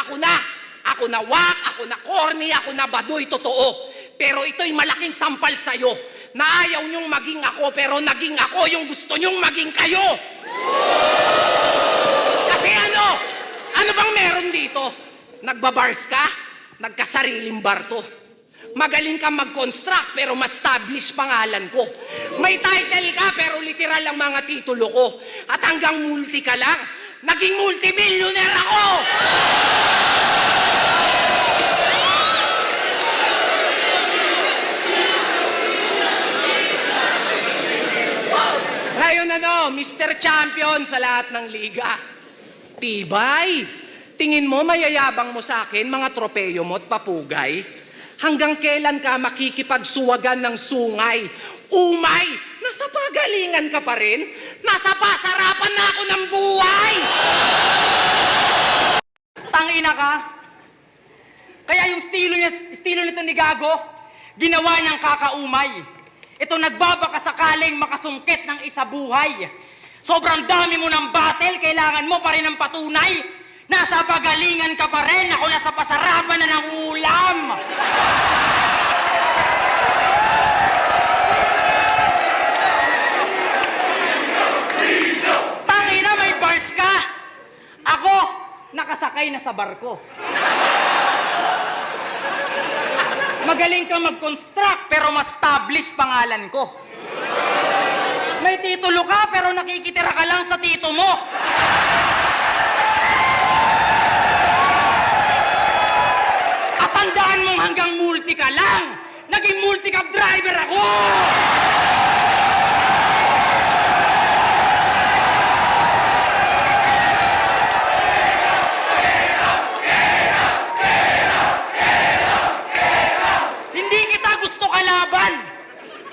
Ako na. Ako na wak, ako na corny, ako na baduy, totoo. Pero ito'y malaking sampal sa'yo na ayaw niyong maging ako, pero naging ako yung gusto niyong maging kayo. Kasi ano bang meron dito? Nagbabars ka? Nagkasariling bar to. Magaling kang mag-construct pero ma-establish pangalan ko. May title ka pero literal ang mga titulo ko. At hanggang multi ka lang, naging multimillionaire ako! Ngayon Mr. Champion sa lahat ng liga. Tibay! Tingin mo mayayabang mo sa akin mga tropeyo mo at papugay? Hanggang kailan ka makikipagsuwagan ng sungay? Umay! Nasa pagalingan ka pa rin? Nasa pasarapan na ako ng buhay! Tangina ka! Kaya yung estilo nito ni Gago, ginawa niyang kakaumay. Ito nagbabaka sakaling makasungkit ng isa buhay. Sobrang dami mo ng battle, kailangan mo pa rin ng patunay. Nasa pagalingan ka pa rin, ako nasa pasarapan na ng ulam. Tangina, may bars ka. Ako, nakasakay na sa barko. Magaling kang mag-construct pero ma-establish pangalan ko. May titulo ka pero nakikitira ka lang sa tito mo. At tandaan mong hanggang multi ka lang. Naging multi-cab driver ako!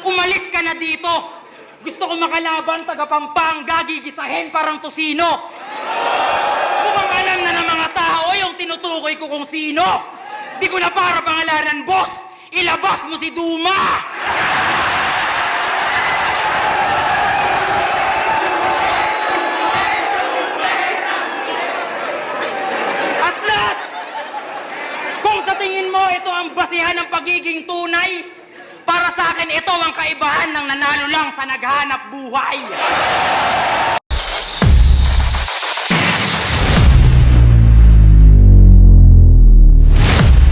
Umalis ka na dito. Gusto ko makalaban, taga Pampanga, gigisahin parang tosino. Mukhang alam na ng mga tao yung tinutukoy ko kung sino. Di ko na para pangalanan, boss. Ilabas mo si Duma. At last, kung sa tingin mo ito ang basihan ng pagiging tunay, para sa akin, ito ang kaibahan ng nanalo lang sa naghanap buhay.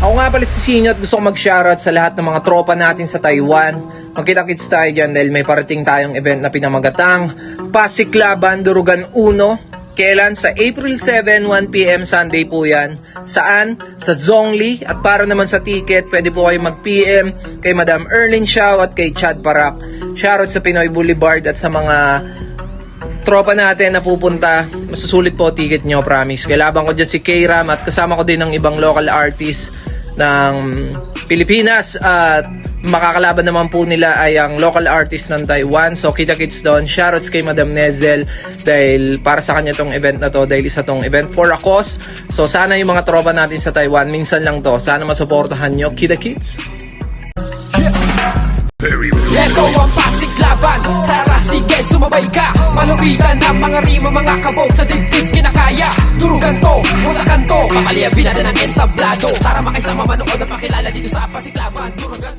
Ako nga pala si Sinyo at gusto ko mag-shoutout sa lahat ng mga tropa natin sa Taiwan. Magkita-kits tayo dyan dahil may parating tayong event na pinamagatang Pasiklaban Durugan 1. Kailan? Sa April 7, 1pm Sunday po yan. Saan? Sa Zhongli. At para naman sa ticket, pwede po kayo mag-PM kay Madam Erlyn Xiao at kay Chad Parak. Shoutout sa Pinoy Boulevard at sa mga tropa natin na pupunta. Masusulit po ticket nyo, promise. Kailaban ko dyan si K-Ram at kasama ko din ng ibang local artists ng Pilipinas at makakalaban naman po nila ay ang local artist ng Taiwan. So kita-kits doon. Shoutouts kay Madam Nezel dahil para sa kanya tong event na to, dahil isa tong event for a cause. So sana yung mga tropa natin sa Taiwan, minsan lang to, sana masuportahan nyo. Kita-kits! Ito ang Pasiklaban, tara sige sumabay ka. Malupitan ang mga rima, mga kabog sa dibdib kinakaya. Durugan to, sa kanto, papaliyabin natin ang entablado. Tara makisama manood at makilala dito sa Pasiklaban. Durugan